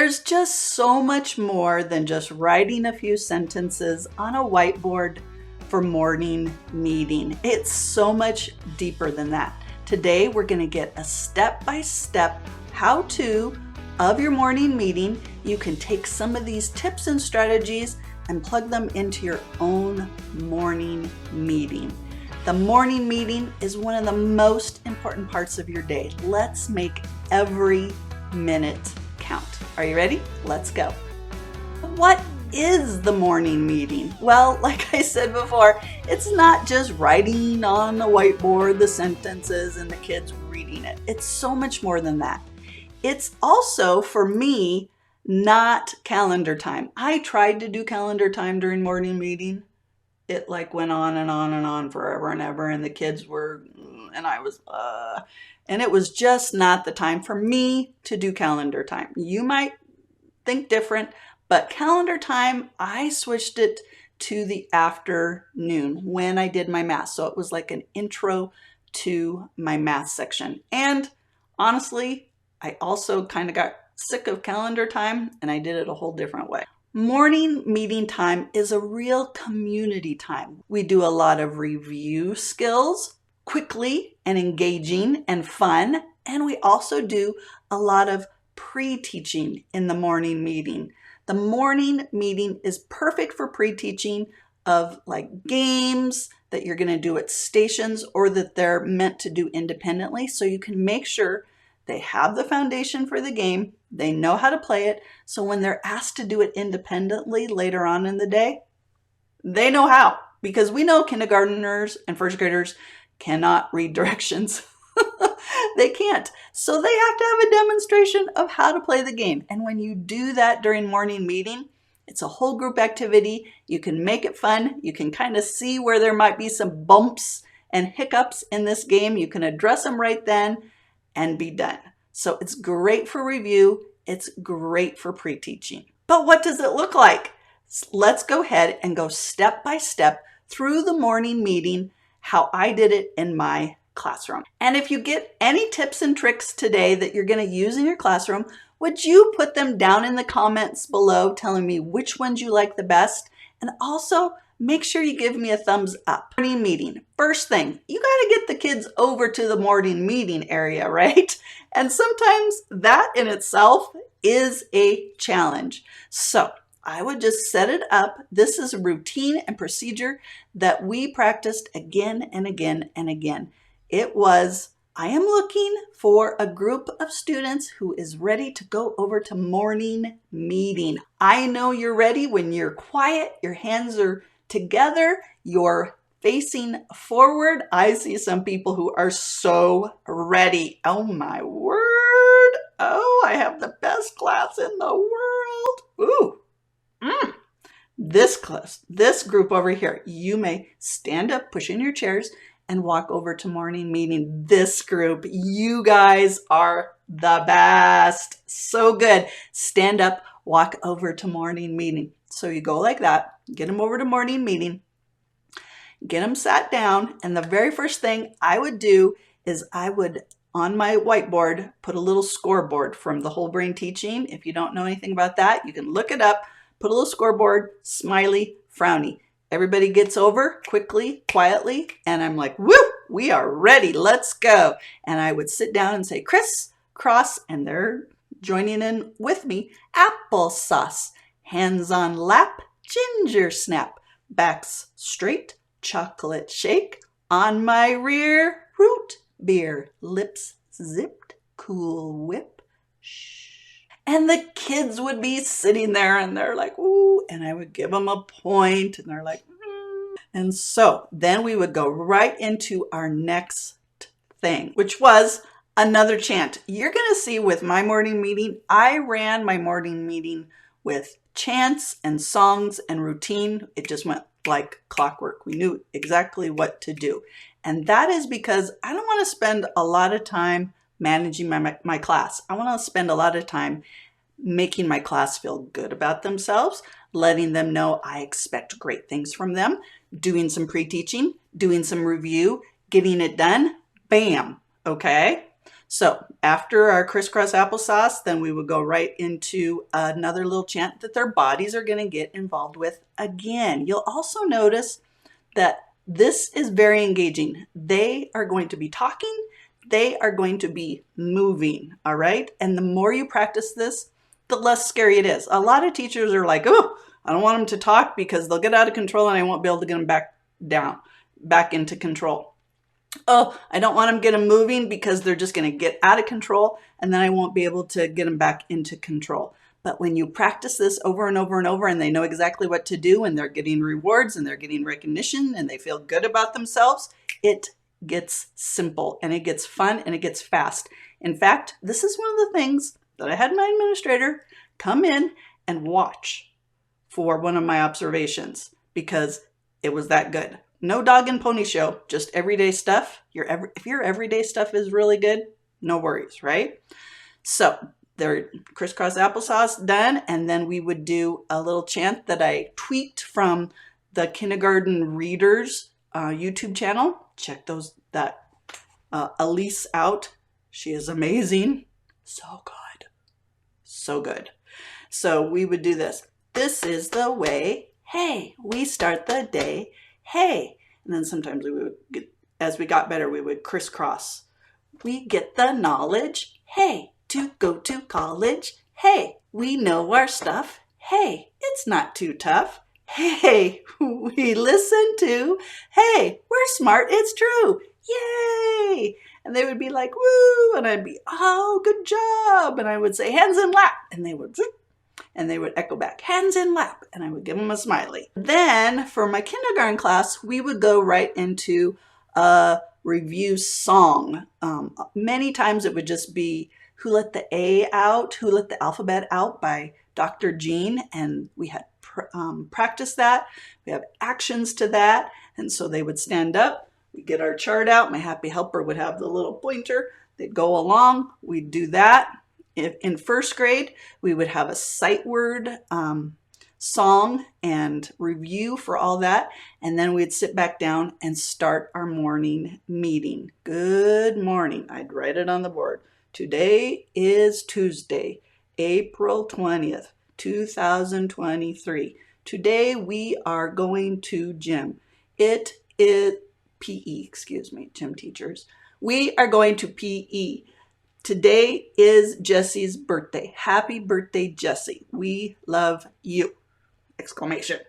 There's just so much more than just writing a few sentences on a whiteboard for morning meeting. It's so much deeper than that. Today, we're going to get a step-by-step how-to of your morning meeting. You can take some of these tips and strategies and plug them into your own morning meeting. The morning meeting is one of the most important parts of your day. Let's make every minute count. Are you ready? Let's go. What is the morning meeting? Well, like I said before, it's not just writing on the whiteboard the sentences and the kids reading it. It's so much more than that. It's also, for me, not calendar time. I tried to do calendar time during morning meeting. It went on and on and on forever and ever, and the kids were, and I was, and it was just not the time for me to do calendar time. You might think different, but calendar time, I switched it to the afternoon when I did my math. So it was like an intro to my math section. And honestly, I also kind of got sick of calendar time and I did it a whole different way. Morning meeting time is a real community time. We do a lot of review skills, quickly and engaging and fun. And we also do a lot of pre-teaching in the morning meeting. The morning meeting is perfect for pre-teaching of games that you're going to do at stations or that they're meant to do independently. So you can make sure they have the foundation for the game. They know how to play it. So when they're asked to do it independently later on in the day, they know how, because we know kindergartners and first graders cannot read directions. They can't. So they have to have a demonstration of how to play the game. And when you do that during morning meeting, it's a whole group activity. You can make it fun. You can kind of see where there might be some bumps and hiccups in this game. You can address them right then and be done. So it's great for review. It's great for pre-teaching. But what does it look like? Let's go ahead and go step by step through the morning meeting, how I did it in my classroom. And if you get any tips and tricks today that you're going to use in your classroom, would you put them down in the comments below telling me which ones you like the best? And also make sure you give me a thumbs up. Morning meeting. First thing, you got to get the kids over to the morning meeting area, right? And sometimes that in itself is a challenge. So I would just set it up. This is a routine and procedure that we practiced again and again and again. It was, I am looking for a group of students who is ready to go over to morning meeting. I know you're ready when you're quiet, your hands are together, you're facing forward. I see some people who are so ready. Oh my word. Oh, I have the best class in the world. Ooh. This group over here, you may stand up, push in your chairs, and walk over to morning meeting. This group, you guys are the best. So good. Stand up, walk over to morning meeting. So you go like that, get them over to morning meeting, get them sat down. And the very first thing I would do is I would, on my whiteboard, put a little scoreboard from the Whole Brain Teaching. If you don't know anything about that, you can look it up. Put a little scoreboard, smiley, frowny. Everybody gets over quickly, quietly, and I'm like, woo, we are ready, let's go. And I would sit down and say, criss, cross, and they're joining in with me. Applesauce, hands on lap, ginger snap, backs straight, chocolate shake, on my rear, root beer, lips zipped, cool whip, shh. And the kids would be sitting there and they're like, ooh, and I would give them a point and they're like, And so then we would go right into our next thing, which was another chant. You're going to see with my morning meeting, I ran my morning meeting with chants and songs and routine. It just went like clockwork. We knew exactly what to do. And that is because I don't want to spend a lot of time managing my class. I want to spend a lot of time making my class feel good about themselves, letting them know I expect great things from them, doing some pre-teaching, doing some review, getting it done, bam, okay? So after our crisscross applesauce, then we would go right into another little chant that their bodies are going to get involved with again. You'll also notice that this is very engaging. They are going to be talking. They are going to be moving, all right? And the more you practice this, the less scary it is. A lot of teachers are like, oh, I don't want them to talk because they'll get out of control and I won't be able to get them back into control. Oh, I don't want them to get them moving because they're just going to get out of control and then I won't be able to get them back into control. But when you practice this over and over and over and they know exactly what to do and they're getting rewards and they're getting recognition and they feel good about themselves, it gets simple and it gets fun and it gets fast. In fact, this is one of the things that I had my administrator come in and watch for one of my observations because it was that good. No dog and pony show, just everyday stuff. If your everyday stuff is really good, no worries, right? So their crisscross applesauce done, and then we would do a little chant that I tweaked from the Kindergarten Readers YouTube channel. Check that Elise out. She is amazing. So good. So good. So we would do this. This is the way, hey, we start the day, hey. And then sometimes we would as we got better, we would crisscross. We get the knowledge, hey, to go to college, hey, we know our stuff, hey, it's not too tough, hey, we listen to, hey, we're smart, it's true, yay. And they would be like, woo, and I'd be, oh, good job. And I would say, hands in lap, and they would echo back, hands in lap, and I would give them a smiley. Then for my kindergarten class, we would go right into a review song. Many times it would just be Who Let the A Out, Who Let the Alphabet Out by Dr. Jean, and we had practiced that. We have actions to that, and so they would stand up, we'd get our chart out, my happy helper would have the little pointer, they'd go along, we'd do that. In first grade, we would have a sight word song and review for all that. And then we'd sit back down and start our morning meeting. Good morning. I'd write it on the board. Today is Tuesday, April 20th, 2023. Today we are going to gym. It is PE, gym teachers. We are going to PE. Today is Jesse's birthday. Happy birthday, Jesse. We love you! Exclamation.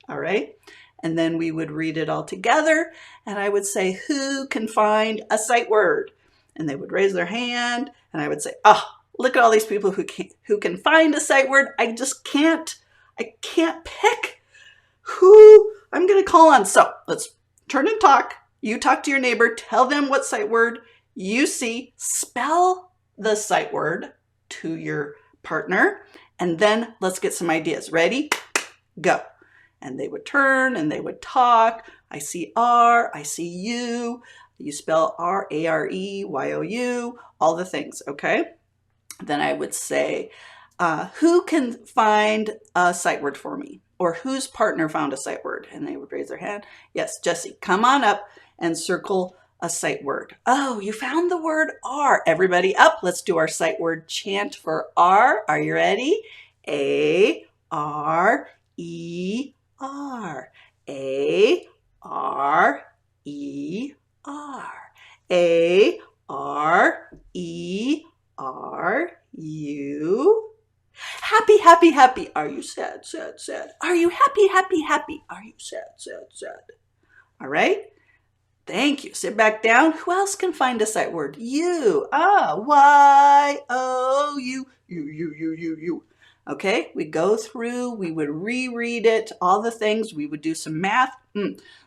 All right. And then we would read it all together. And I would say, who can find a sight word? And they would raise their hand. And I would say, oh, look at all these people who can find a sight word. I can't pick who I'm going to call on. So let's turn and talk. You talk to your neighbor. Tell them what sight word you see, spell the sight word to your partner, and then let's get some ideas. Ready? Go. And they would turn and they would talk. I see R, I see U. You spell R, A-R-E, Y-O-U, all the things, okay? Then I would say, who can find a sight word for me? Or whose partner found a sight word? And they would raise their hand. Yes, Jesse, come on up and circle a sight word. Oh, you found the word R. Everybody up. Let's do our sight word chant for R. Are you ready? A-R-E-R. A-R-E-R. A-R-E-R-U. Happy, happy, happy. Are you sad, sad, sad? Are you happy, happy, happy? Are you sad, sad, sad? All right. Thank you. Sit back down. Who else can find a sight word? You. Y-O-U. You. Okay, we go through, we would reread it, all the things. We would do some math.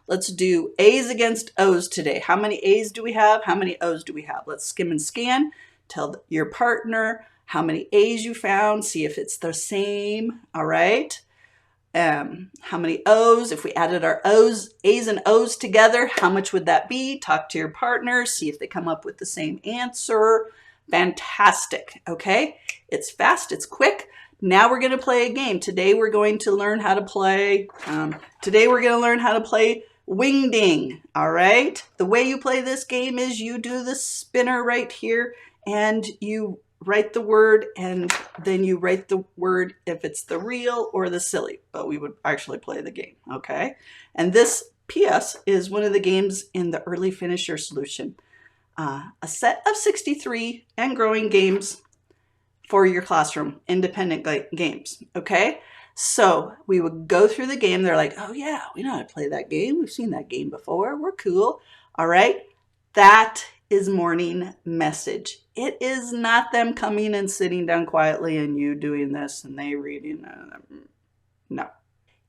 Let's do A's against O's today. How many A's do we have? How many O's do we have? Let's skim and scan. Tell your partner how many A's you found. See if it's the same. All right. How many O's? If we added our A's and O's together, how much would that be? Talk to your partner, see if they come up with the same answer. Fantastic. Okay, it's fast, it's quick. Now we're going to play a game. Today we're going to learn how to play. Wing ding. All right. The way you play this game is you do the spinner right here and you write the word, and then you write the word if it's the real or the silly, but we would actually play the game, okay? And this PS is one of the games in the early finisher solution. A set of 63 and growing games for your classroom, independent games, okay? So we would go through the game. They're like, oh yeah, we know how to play that game. We've seen that game before. We're cool. All right. That is morning message. It is not them coming and sitting down quietly and you doing this and they reading. No,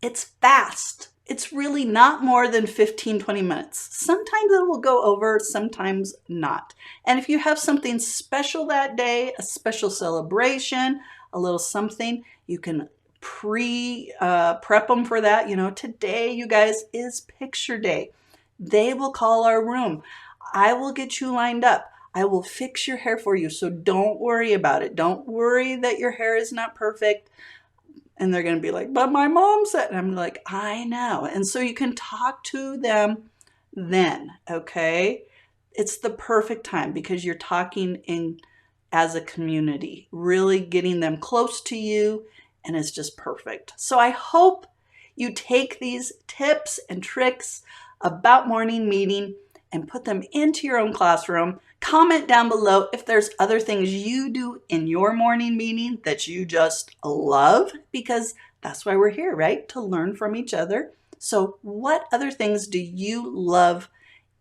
it's fast. It's really not more than 15-20 minutes. Sometimes it will go over, sometimes not. And if you have something special that day, a special celebration, a little something, you can prep them for that. You know, today, you guys, is picture day. They will call our room. I will get you lined up. I will fix your hair for you. So don't worry about it. Don't worry that your hair is not perfect. And they're going to be like, but my mom said, and I'm like, I know. And so you can talk to them then, okay? It's the perfect time because you're talking in as a community, really getting them close to you, and it's just perfect. So I hope you take these tips and tricks about morning meeting and put them into your own classroom. Comment down below if there's other things you do in your morning meeting that you just love, because that's why we're here, right? To learn from each other. So what other things do you love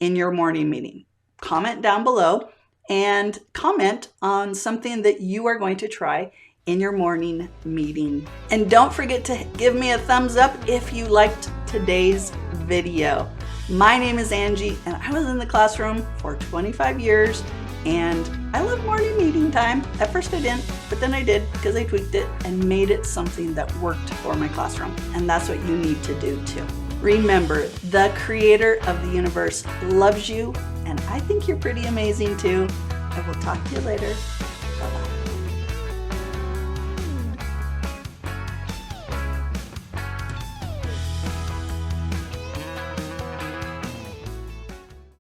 in your morning meeting? Comment down below and comment on something that you are going to try in your morning meeting. And don't forget to give me a thumbs up if you liked today's video. My name is Angie, and I was in the classroom for 25 years, and I love morning meeting time. At first I didn't, but then I did because I tweaked it and made it something that worked for my classroom. And that's what you need to do too. Remember, the creator of the universe loves you, and I think you're pretty amazing too. I will talk to you later. Bye-bye.